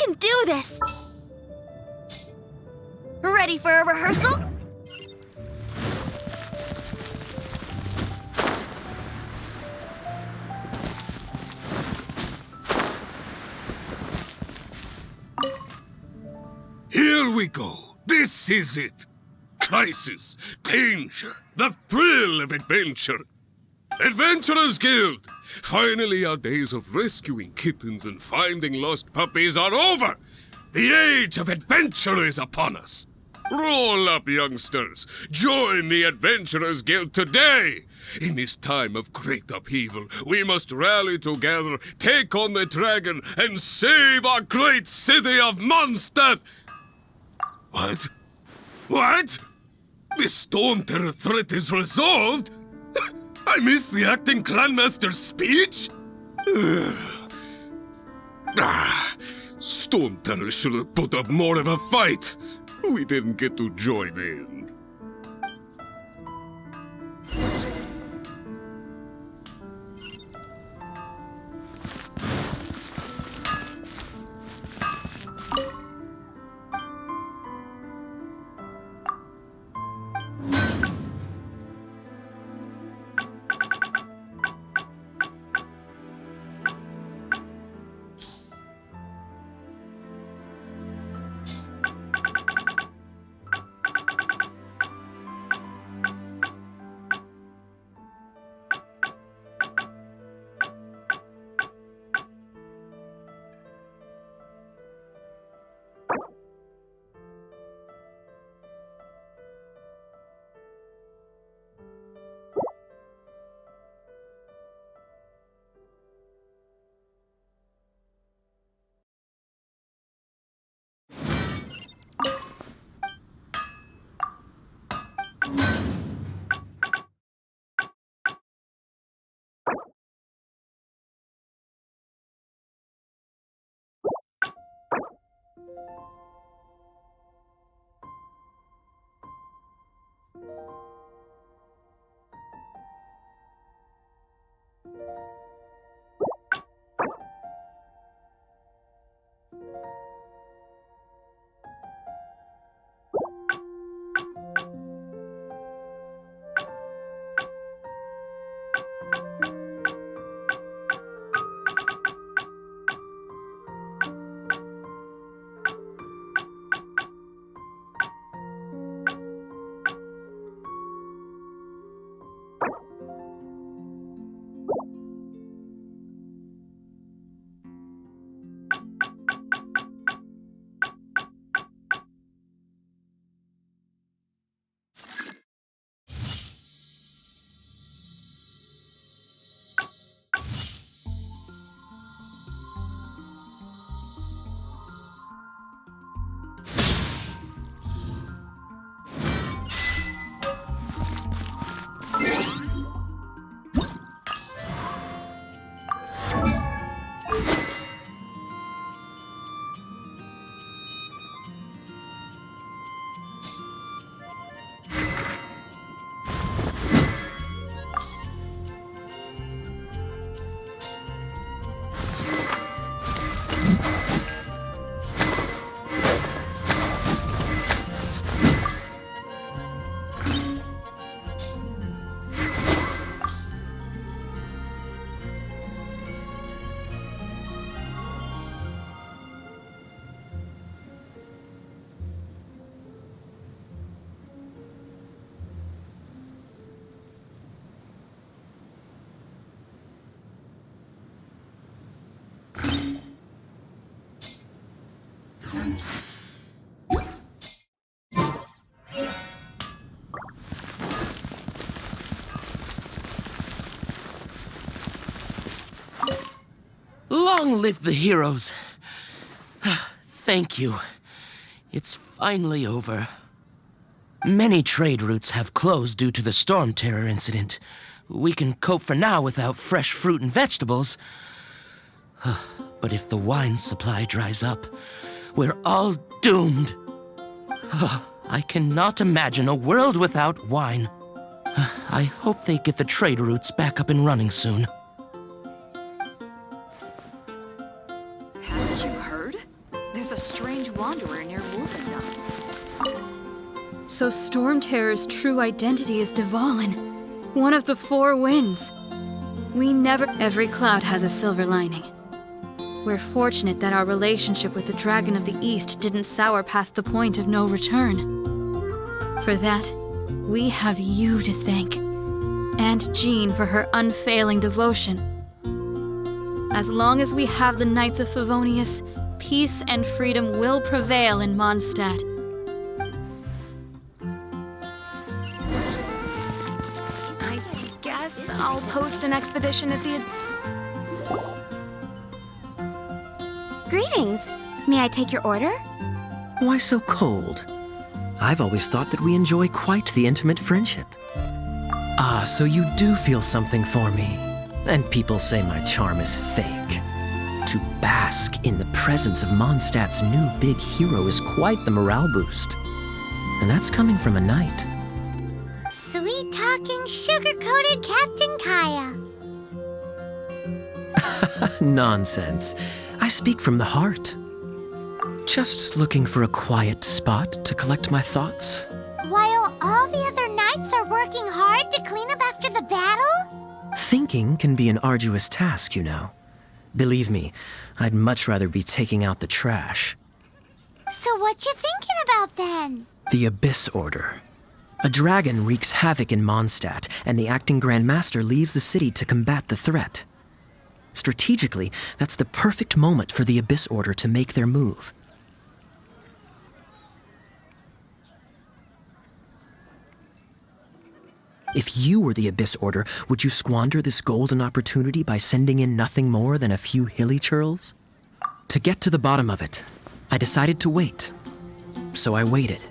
can do this! Ready for a rehearsal? Here we go. This is it. Crisis, danger, the thrill of adventure. Adventurers Guild! Finally, our days of rescuing kittens and finding lost puppies are over! The age of adventure is upon us! Roll up, youngsters! Join the Adventurers Guild today! In this time of great upheaval, we must rally together, take on the dragon, and save our great city of Mondstadt! What? What? The Storm Terror threat is resolved? I missed the acting clanmaster's speech? Storm Terror should have put up more of a fight. We didn't get to join in. Long live the heroes. Thank you. It's finally over. Many trade routes have closed due to the Storm Terror incident. We can cope for now without fresh fruit and vegetables. But if the wine supply dries up, we're all doomed. I cannot imagine a world without wine. I hope they get the trade routes back up and running soon. Haven't you heard? There's a strange wanderer near Wolfendom. So Storm Terror's true identity is Dvalin, one of the Four Winds. Every cloud has a silver lining. We're fortunate that our relationship with the Dragon of the East didn't sour past the point of no return. For that, we have you to thank, and Jean for her unfailing devotion. As long as we have the Knights of Favonius, peace and freedom will prevail in Mondstadt. I guess I'll post an expedition at the... Greetings. May I take your order? Why so cold? I've always thought that we enjoy quite the intimate friendship. Ah, so you do feel something for me. And people say my charm is fake. To bask in the presence of Mondstadt's new big hero is quite the morale boost. And that's coming from a knight. Sweet-talking, sugar-coated Captain Kaya. Nonsense. I speak from the heart. Just looking for a quiet spot to collect my thoughts. While all the other knights are working hard to clean up after the battle? Thinking can be an arduous task, you know. Believe me, I'd much rather be taking out the trash. So what you thinking about then? The Abyss Order. A dragon wreaks havoc in Mondstadt, and the acting Grand Master leaves the city to combat the threat. Strategically, that's the perfect moment for the Abyss Order to make their move. If you were the Abyss Order, would you squander this golden opportunity by sending in nothing more than a few hilly churls? To get to the bottom of it, I decided to wait. So I waited,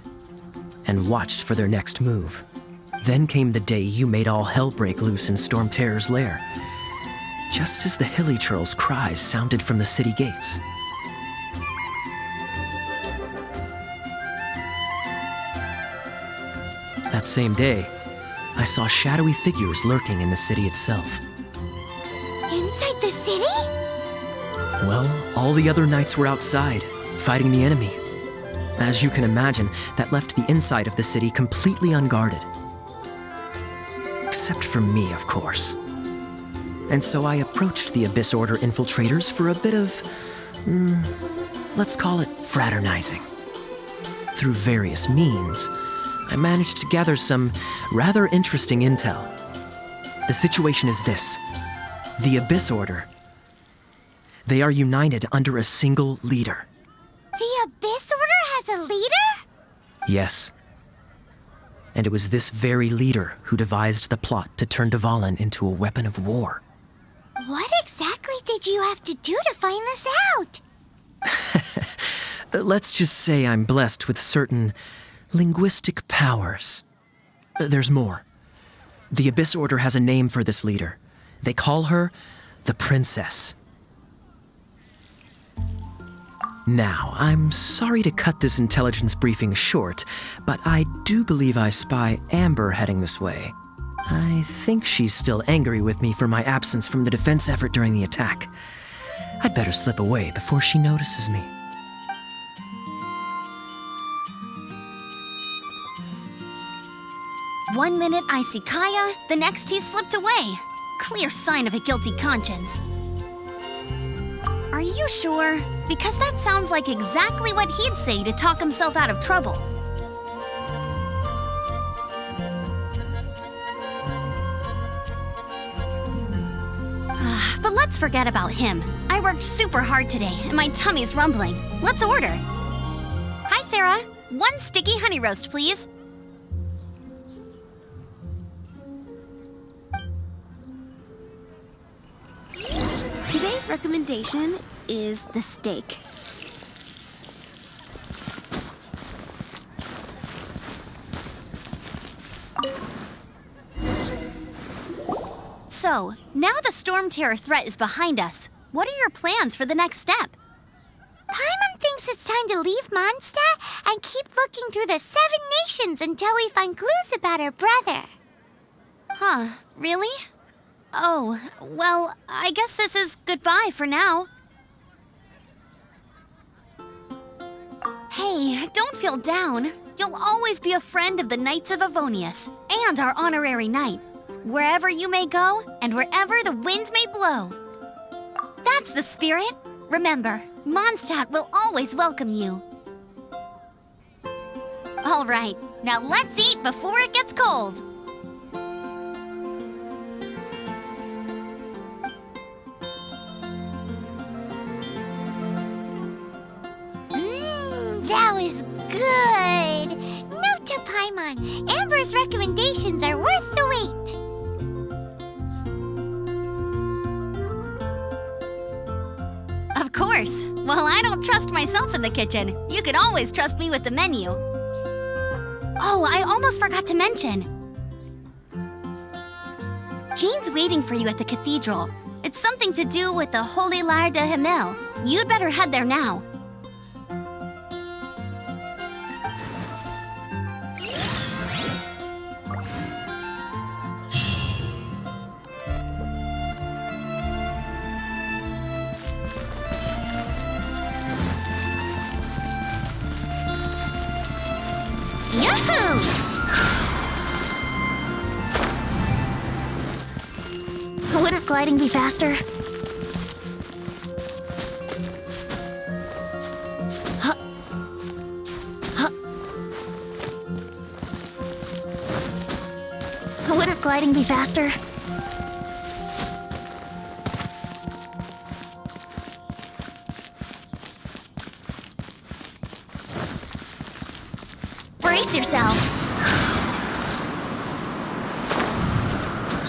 and watched for their next move. Then came the day you made all hell break loose in Storm Terror's lair, just as the hilly churls' cries sounded from the city gates. That same day, I saw shadowy figures lurking in the city itself. Inside the city? Well, all the other knights were outside, fighting the enemy. As you can imagine, that left the inside of the city completely unguarded. Except for me, of course. And so I approached the Abyss Order infiltrators for a bit of, let's call it fraternizing. Through various means, I managed to gather some rather interesting intel. The situation is this. The Abyss Order. They are united under a single leader. The Abyss Order has a leader? Yes. And it was this very leader who devised the plot to turn Dvalin into a weapon of war. What exactly did you have to do to find this out? Let's just say I'm blessed with certain linguistic powers. There's more. The Abyss Order has a name for this leader. They call her the Princess. Now, I'm sorry to cut this intelligence briefing short, but I do believe I spy Amber heading this way. I think she's still angry with me for my absence from the defense effort during the attack. I'd better slip away before she notices me. One minute I see Kaya, the next he's slipped away. Clear sign of a guilty conscience. Are you sure? Because that sounds like exactly what he'd say to talk himself out of trouble. But let's forget about him. I worked super hard today, and my tummy's rumbling. Let's order. Hi, Sarah. 1 sticky honey roast, please. Today's recommendation is the steak. So, now the Storm Terror threat is behind us. What are your plans for the next step? Paimon thinks it's time to leave Mondstadt and keep looking through the 7 nations until we find clues about her brother. Huh, really? Oh, well, I guess this is goodbye for now. don't feel down. You'll always be a friend of the Knights of Avonius and our honorary knight. Wherever you may go and wherever the wind may blow. That's the spirit. Remember, Mondstadt will always welcome you. All right, now let's eat before it gets cold. That was good. Note to Paimon, Amber's recommendations are worth the wait. Of course. While I don't trust myself in the kitchen, you can always trust me with the menu. Oh, I almost forgot to mention. Jean's waiting for you at the cathedral. It's something to do with the Holy Lyre de Himmel. You'd better head there now. Yahoo! Wouldn't gliding be faster? Huh. Huh. Wouldn't gliding be faster? Brace yourself.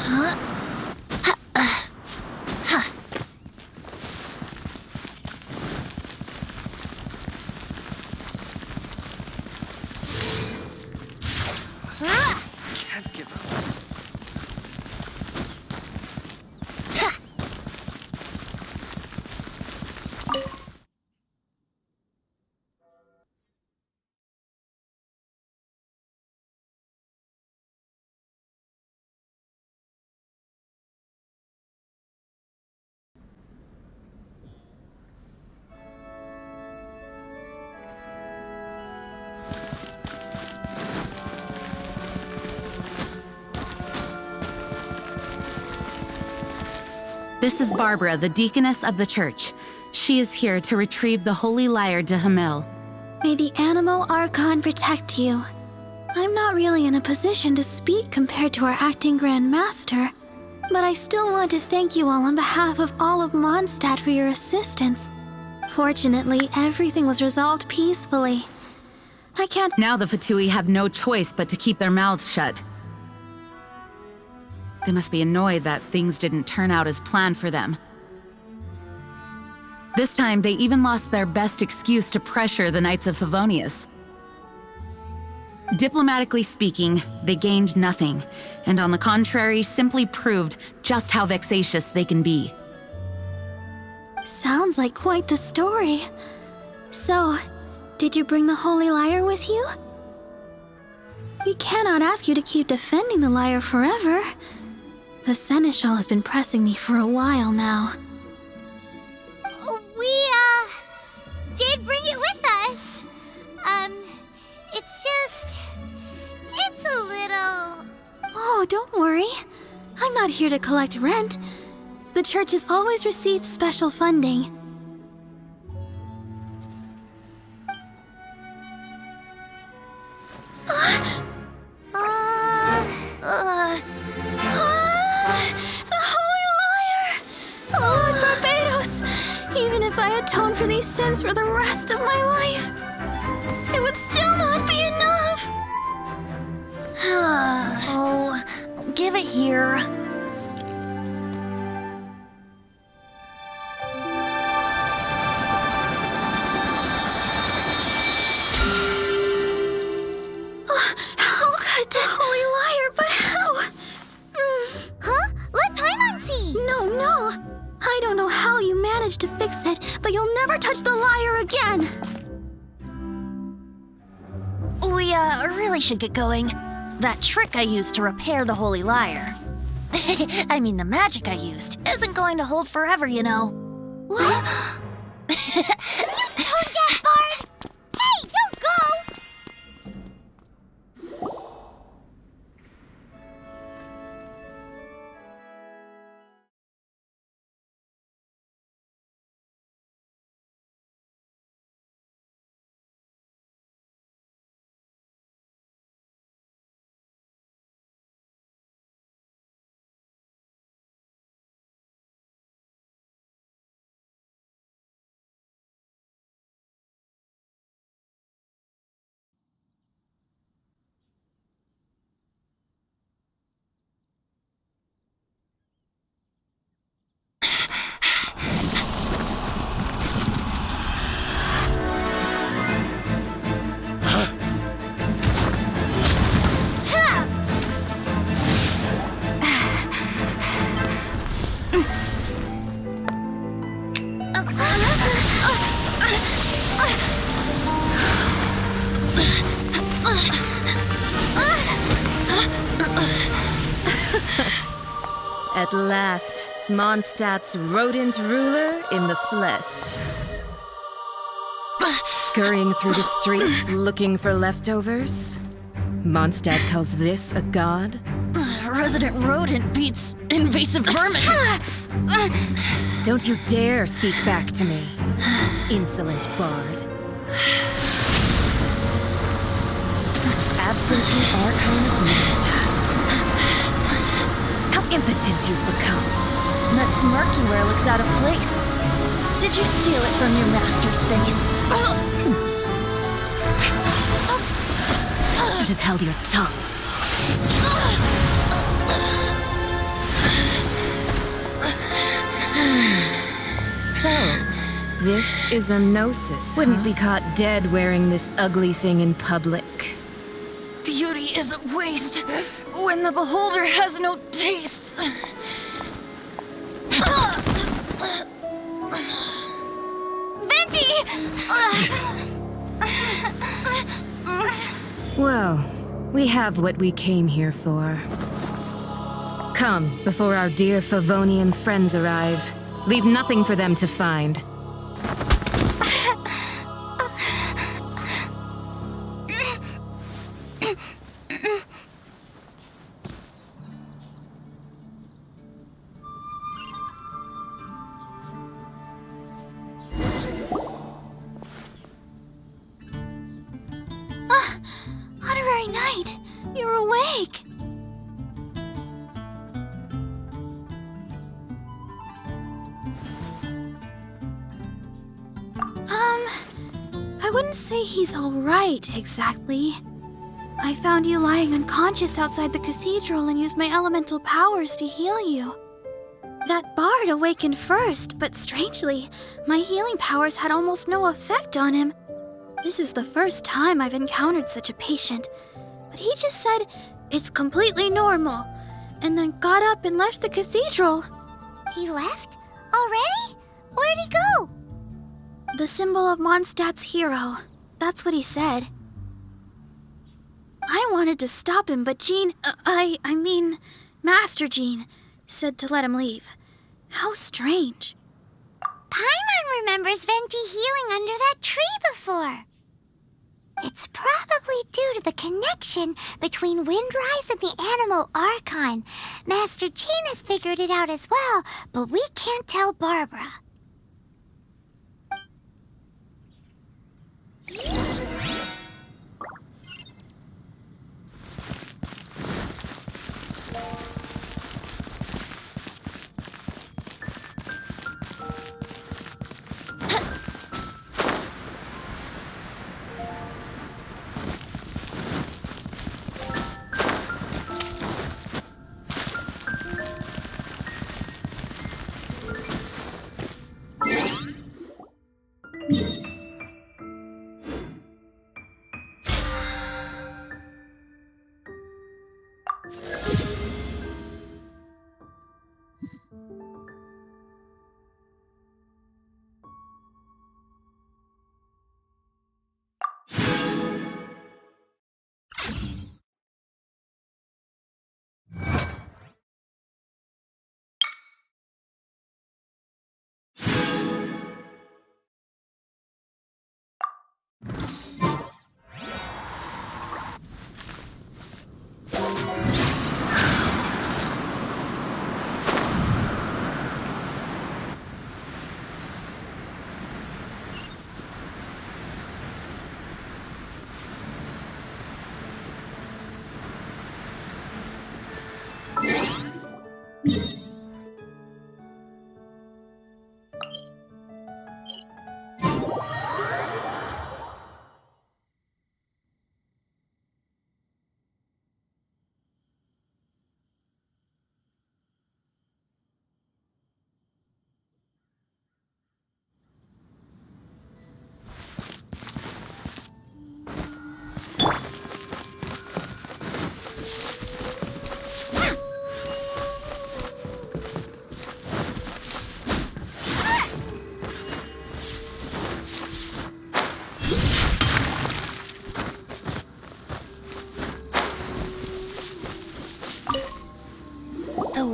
Huh? Can't give up. This is Barbara, the deaconess of the church. She is here to retrieve the Holy Lyre de Himmel. May the Anemo Archon protect you. I'm not really in a position to speak compared to our acting Grand Master, but I still want to thank you all on behalf of all of Mondstadt for your assistance. Fortunately, everything was resolved peacefully. I can't— Now the Fatui have no choice but to keep their mouths shut. They must be annoyed that things didn't turn out as planned for them. This time, they even lost their best excuse to pressure the Knights of Favonius. Diplomatically speaking, they gained nothing, and on the contrary, simply proved just how vexatious they can be. Sounds like quite the story. So, did you bring the Holy Lyre with you? We cannot ask you to keep defending the lyre forever. The Seneschal has been pressing me for a while now. We, did bring it with us. It's a little... Oh, don't worry. I'm not here to collect rent. The church has always received special funding. The Holy Lyre! Lord Barbatos! Even if I atone for these sins for the rest of my life, it would still not be enough! Oh, give it here. How could this Holy Lyre, but how? Huh? Let Paimon see! No. I don't know how you managed to fix it, but you'll never touch the lyre again! We, really should get going. That trick I used to repair the Holy Lyre. I mean, the magic I used isn't going to hold forever, you know. What? You tone deaf, Bard! Hey, don't go! At last, Mondstadt's rodent ruler in the flesh. Scurrying through the streets looking for leftovers? Mondstadt calls this a god? Resident rodent beats invasive vermin. Don't you dare speak back to me, insolent bard. Absentee Archon of Mondstadt. How impotent you've become. That smirk you wear looks out of place. Did you steal it from your master's face? Should have held your tongue. So, this is a Gnosis. Wouldn't be caught dead wearing this ugly thing in public. Beauty is a waste when the beholder has no taste. Venti! Well, we have what we came here for. Come, before our dear Favonian friends arrive. Leave nothing for them to find. Honorary Knight, you're awake. I wouldn't say he's all right, exactly. I found you lying unconscious outside the cathedral and used my elemental powers to heal you. That bard awakened first, but strangely, my healing powers had almost no effect on him. This is the first time I've encountered such a patient, but he just said it's completely normal, and then got up and left the cathedral. He left? Already? Where'd he go? The symbol of Mondstadt's hero. That's what he said. I wanted to stop him, but Jean, I mean, Master Jean, said to let him leave. How strange. Paimon remembers Venti healing under that tree before. It's probably due to the connection between Windrise and the Animal Archon. Master Jean has figured it out as well, but we can't tell Barbara.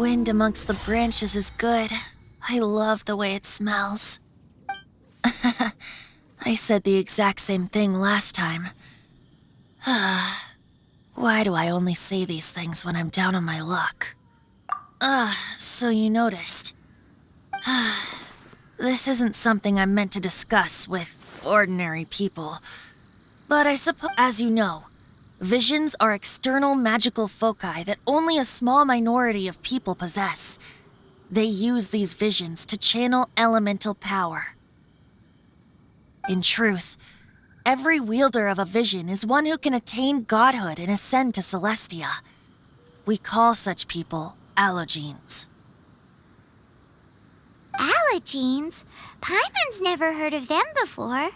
wind amongst the branches is good. I love the way it smells. I said the exact same thing last time. Why do I only say these things when I'm down on my luck? So you noticed. This isn't something I'm meant to discuss with ordinary people. But I suppose, as you know, visions are external magical foci that only a small minority of people possess. They use these visions to channel elemental power. In truth, every wielder of a vision is one who can attain godhood and ascend to Celestia. We call such people Allogenes. Allogenes? Paimon's never heard of them before.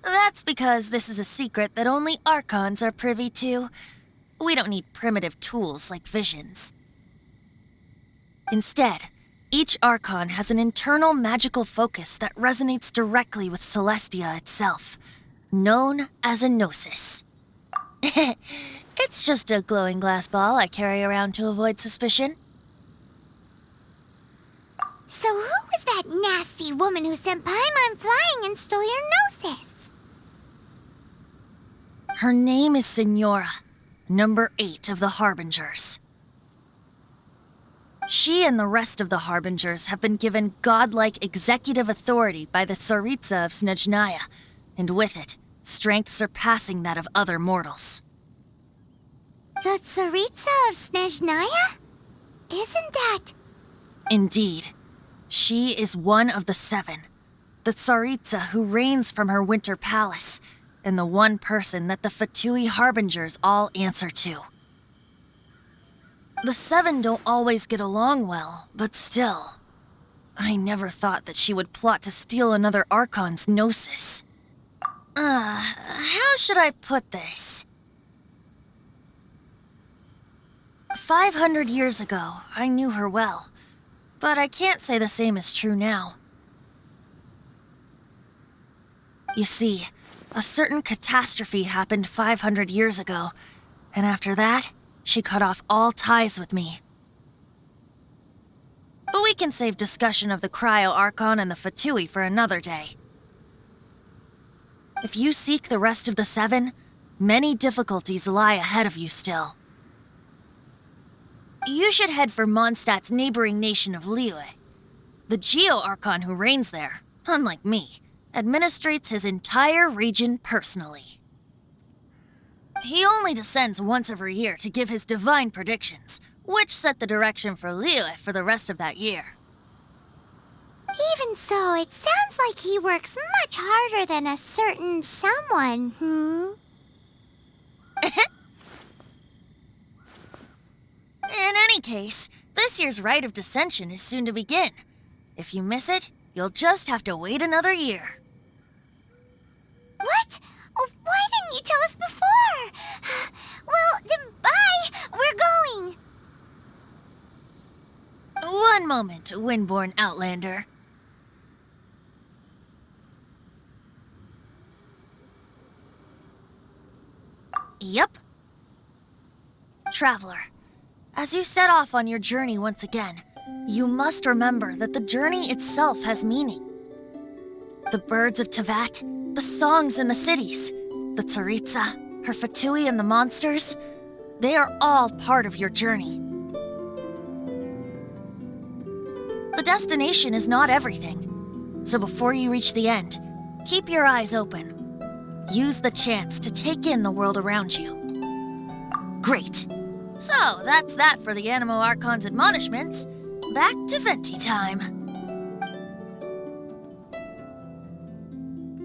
That's because this is a secret that only Archons are privy to. We don't need primitive tools like visions. Instead, each Archon has an internal magical focus that resonates directly with Celestia itself, known as a Gnosis. It's just a glowing glass ball I carry around to avoid suspicion. So who was that nasty woman who sent Paimon flying and stole your Gnosis? Her name is Signora, number 8 of the Harbingers. She and the rest of the Harbingers have been given godlike executive authority by the Tsaritsa of Snezhnaya, and with it, strength surpassing that of other mortals. The Tsaritsa of Snezhnaya? Isn't that... Indeed. She is one of the 7, the Tsaritsa who reigns from her winter palace, and the one person that the Fatui Harbingers all answer to. The 7 don't always get along well, but still. I never thought that she would plot to steal another Archon's Gnosis. How should I put this? 500 years ago, I knew her well, but I can't say the same is true now. You see, a certain catastrophe happened 500 years ago, and after that, she cut off all ties with me. But we can save discussion of the Cryo Archon and the Fatui for another day. If you seek the rest of the 7, many difficulties lie ahead of you still. You should head for Mondstadt's neighboring nation of Liyue. The Geo Archon who reigns there, unlike me, administrates his entire region personally. He only descends once every year to give his divine predictions, which set the direction for Liyue for the rest of that year. Even so, it sounds like he works much harder than a certain someone, In any case, this year's Rite of Descension is soon to begin. If you miss it, you'll just have to wait another year. What? Oh, why didn't you tell us before? Well, then bye! We're going! One moment, Windborn Outlander. Yup. Traveler, as you set off on your journey once again, you must remember that the journey itself has meaning. The birds of Teyvat, the songs in the cities, the Tsaritsa, her Fatui and the monsters, they are all part of your journey. The destination is not everything, so before you reach the end, keep your eyes open. Use the chance to take in the world around you. Great. So, that's that for the Anemo Archon's admonishments. Back to Venti time.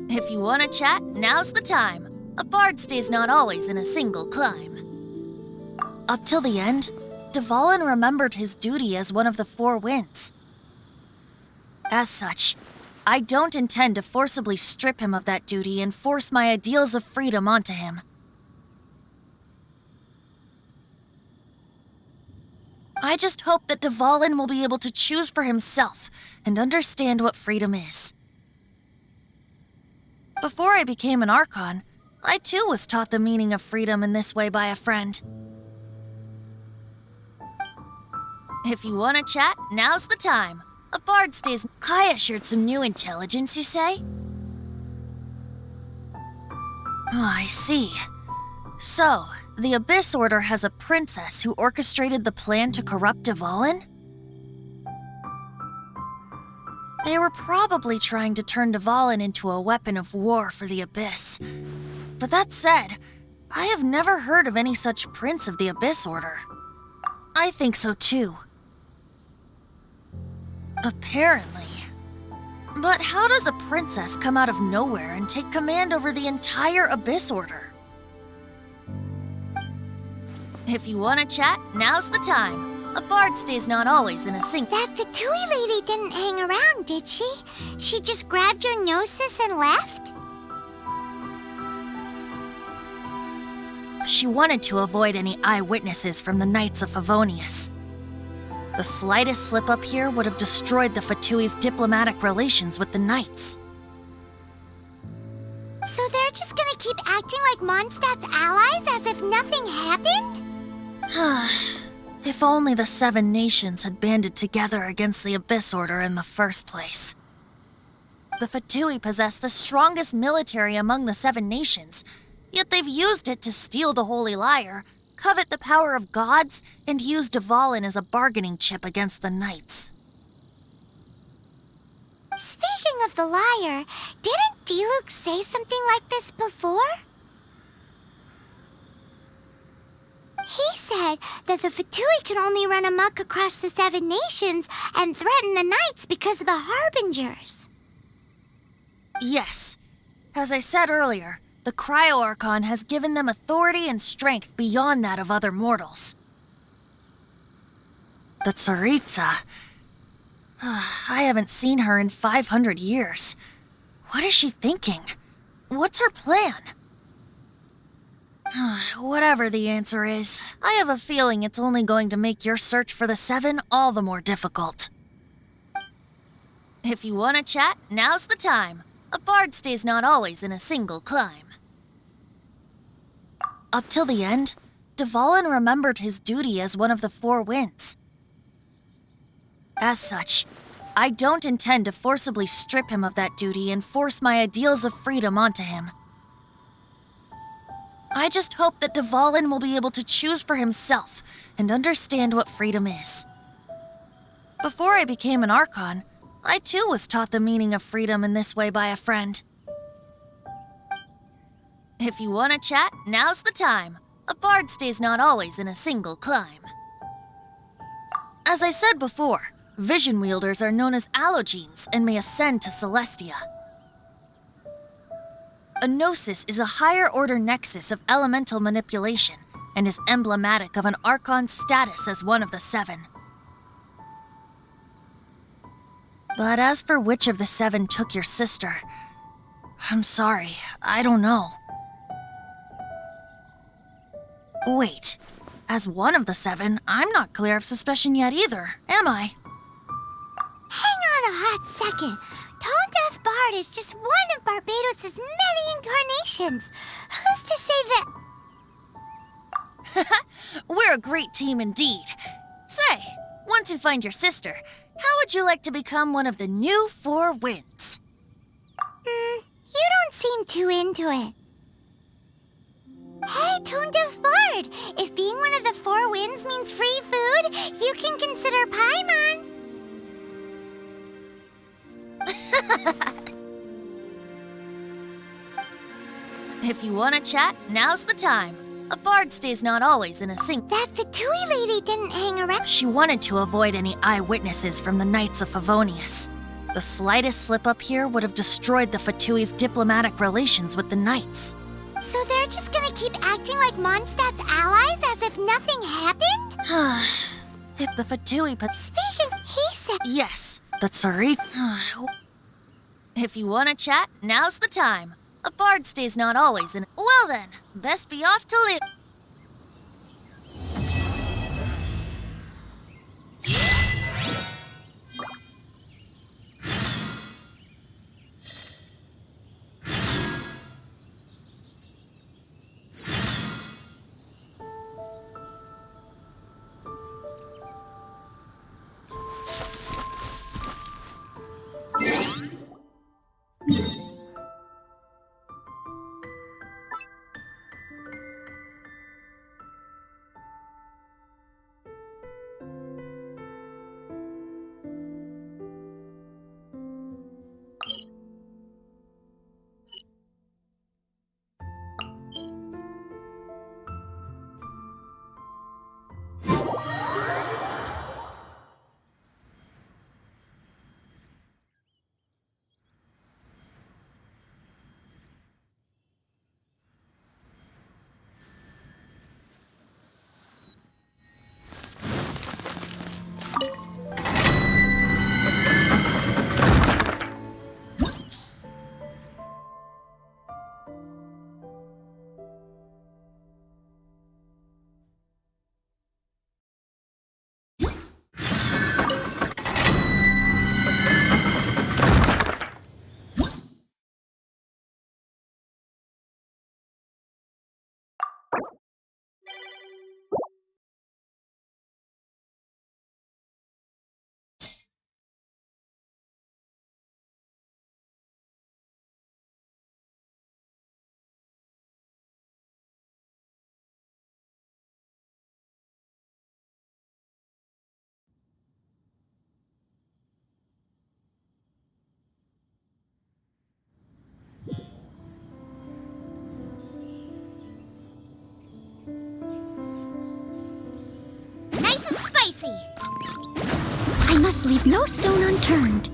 If you want to chat, now's the time. A bard stays not always in a single climb. Up till the end, Dvalin remembered his duty as one of the 4 winds. As such, I don't intend to forcibly strip him of that duty and force my ideals of freedom onto him. I just hope that Dvalin will be able to choose for himself and understand what freedom is. Before I became an Archon, I too was taught the meaning of freedom in this way by a friend. If you want to chat, now's the time. A bard stays. Kaya shared some new intelligence, you say? Oh, I see. So, the Abyss Order has a princess who orchestrated the plan to corrupt Dvalin? They were probably trying to turn Dvalin into a weapon of war for the Abyss. But that said, I have never heard of any such prince of the Abyss Order. I think so too. Apparently. But how does a princess come out of nowhere and take command over the entire Abyss Order? If you want to chat, now's the time. A bard stays not always in a sink. That Fatui lady didn't hang around, did she? She just grabbed your gnosis and left? She wanted to avoid any eyewitnesses from the Knights of Favonius. The slightest slip-up here would have destroyed the Fatui's diplomatic relations with the Knights. So they're just gonna keep acting like Mondstadt's allies as if nothing happened? If only the Seven Nations had banded together against the Abyss Order in the first place. The Fatui possess the strongest military among the Seven Nations, yet they've used it to steal the Holy Lyre, covet the power of gods, and use Dvalin as a bargaining chip against the Knights. Speaking of the lyre, didn't Diluc say something like this before? He said that the Fatui can only run amok across the Seven Nations and threaten the Knights because of the Harbingers. Yes. As I said earlier, the Cryo Archon has given them authority and strength beyond that of other mortals. The Tsaritsa. I haven't seen her in 500 years. What is she thinking? What's her plan? Whatever the answer is, I have a feeling it's only going to make your search for the Seven all the more difficult. If you want to chat, now's the time. A bard stays not always in a single climb. Up till the end, Dvalin remembered his duty as one of the Four Winds. As such, I don't intend to forcibly strip him of that duty and force my ideals of freedom onto him. I just hope that Dvalin will be able to choose for himself and understand what freedom is. Before I became an Archon, I too was taught the meaning of freedom in this way by a friend. If you want to chat, now's the time. A bard stays not always in a single climb. As I said before, vision wielders are known as allogenes and may ascend to Celestia. A gnosis is a higher-order nexus of elemental manipulation and is emblematic of an Archon's status as one of the Seven. But as for which of the Seven took your sister, I'm sorry, I don't know. Wait, as one of the Seven, I'm not clear of suspicion yet either, am I? Hang on a hot second. Tone Deaf Bard is just one of Barbados' many incarnations. Who's to say that... We're a great team indeed. Say, once you find your sister, how would you like to become one of the new Four Winds? You don't seem too into it. Hey, Tone Deaf Bard! If being one of the Four Winds means free food, you can consider Paimon. If you want to chat, now's the time. A bard stays not always in a sink. That Fatui lady didn't hang around. She wanted to avoid any eyewitnesses from the Knights of Favonius. The slightest slip-up here would have destroyed the Fatui's diplomatic relations with the Knights. So they're just gonna keep acting like Mondstadt's allies as if nothing happened? If the Fatui Speaking, he said... Yes, the Tsarit... If you want to chat, now's the time. A bard stays not always in... Well then, best be off to live... see. I must leave no stone unturned.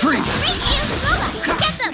Free! Freeze you, Lola! Get them!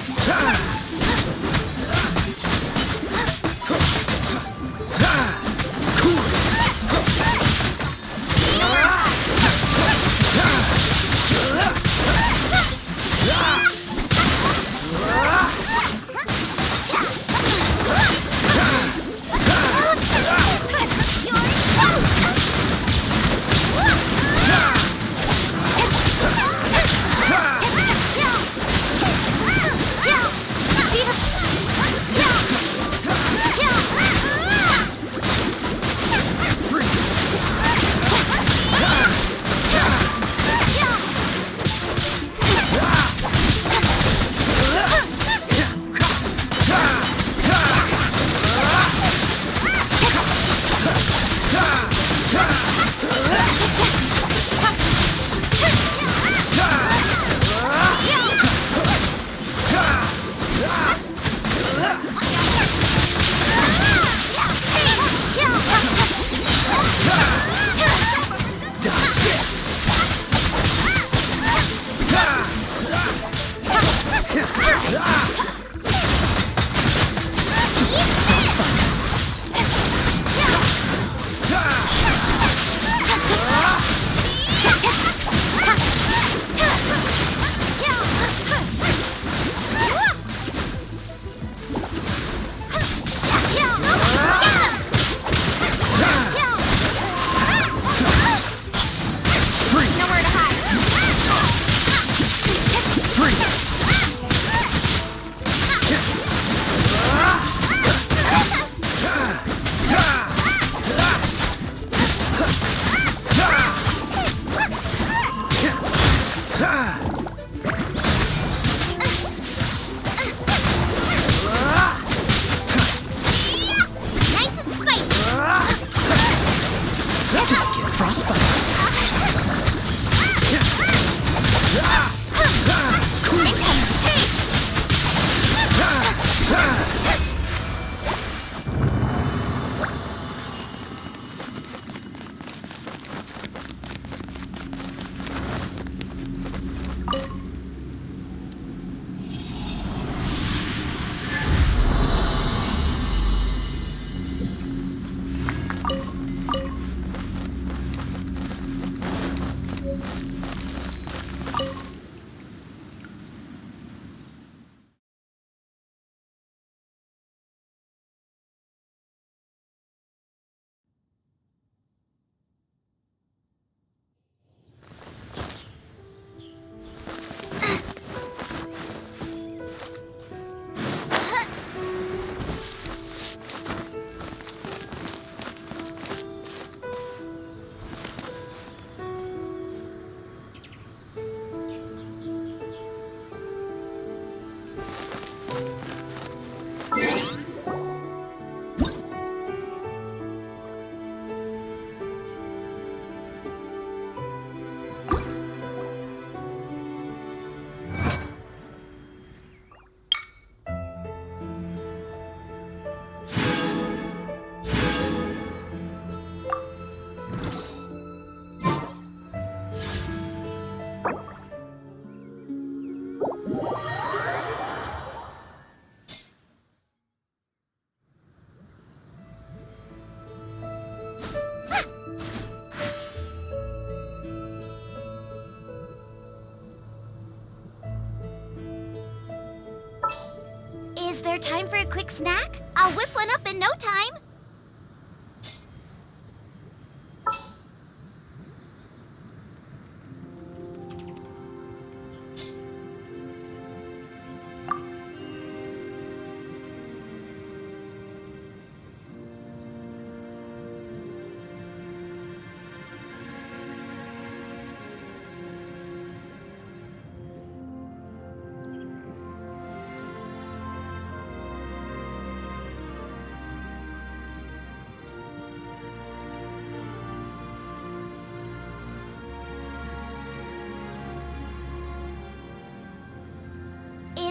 Is there time for a quick snack? I'll whip one up in no time.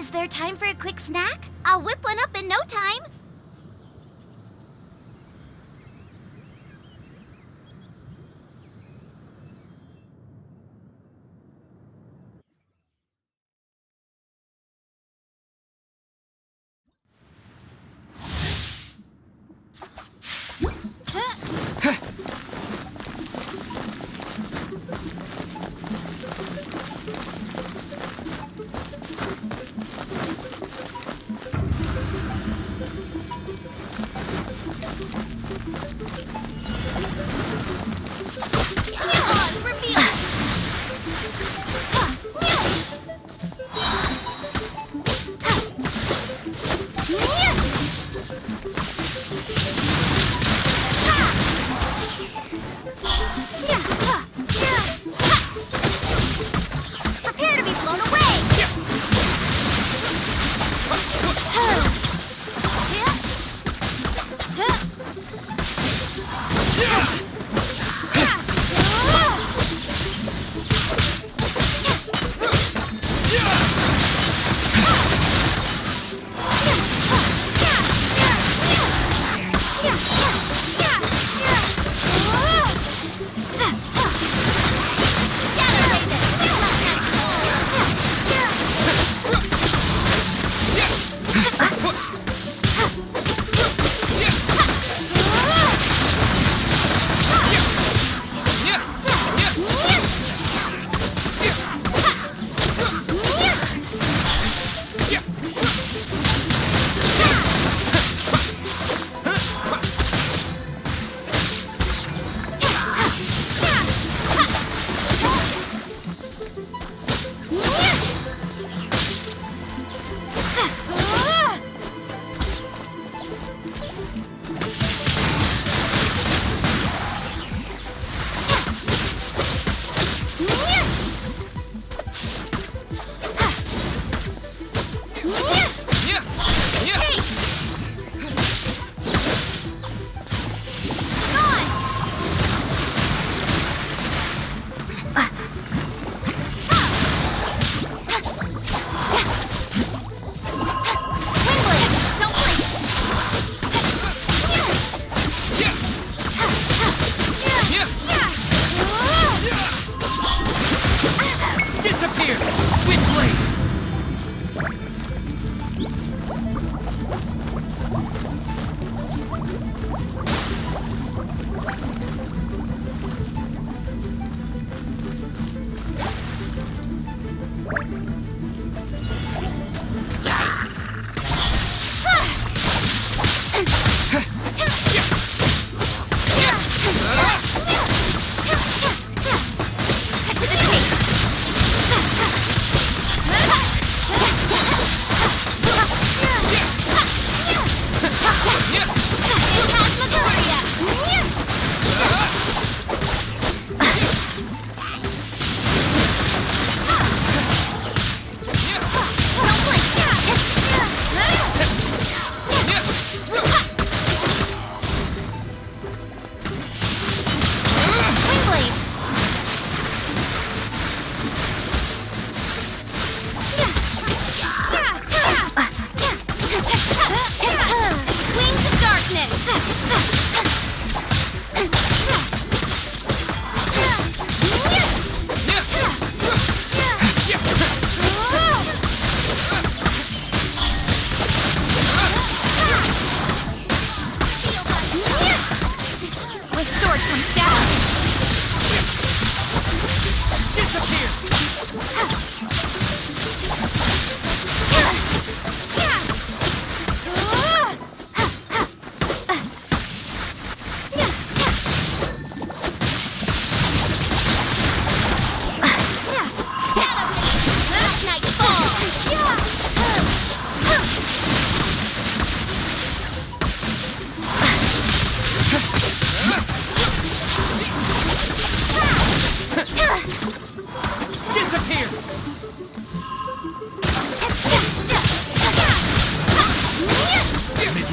Is there time for a quick snack? I'll whip one up in no time. Prepare to be blown away!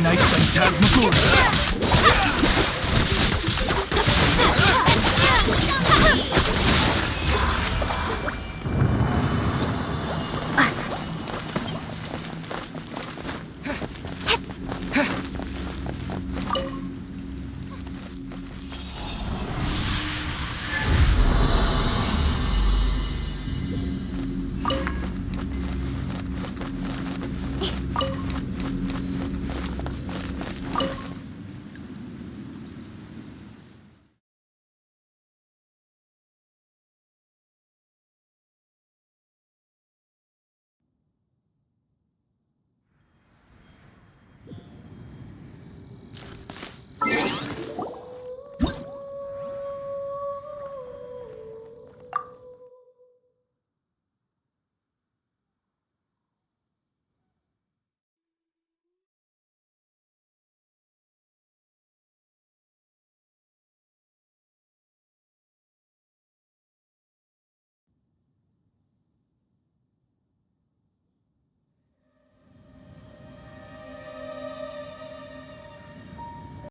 Midnight Phantasmagoria.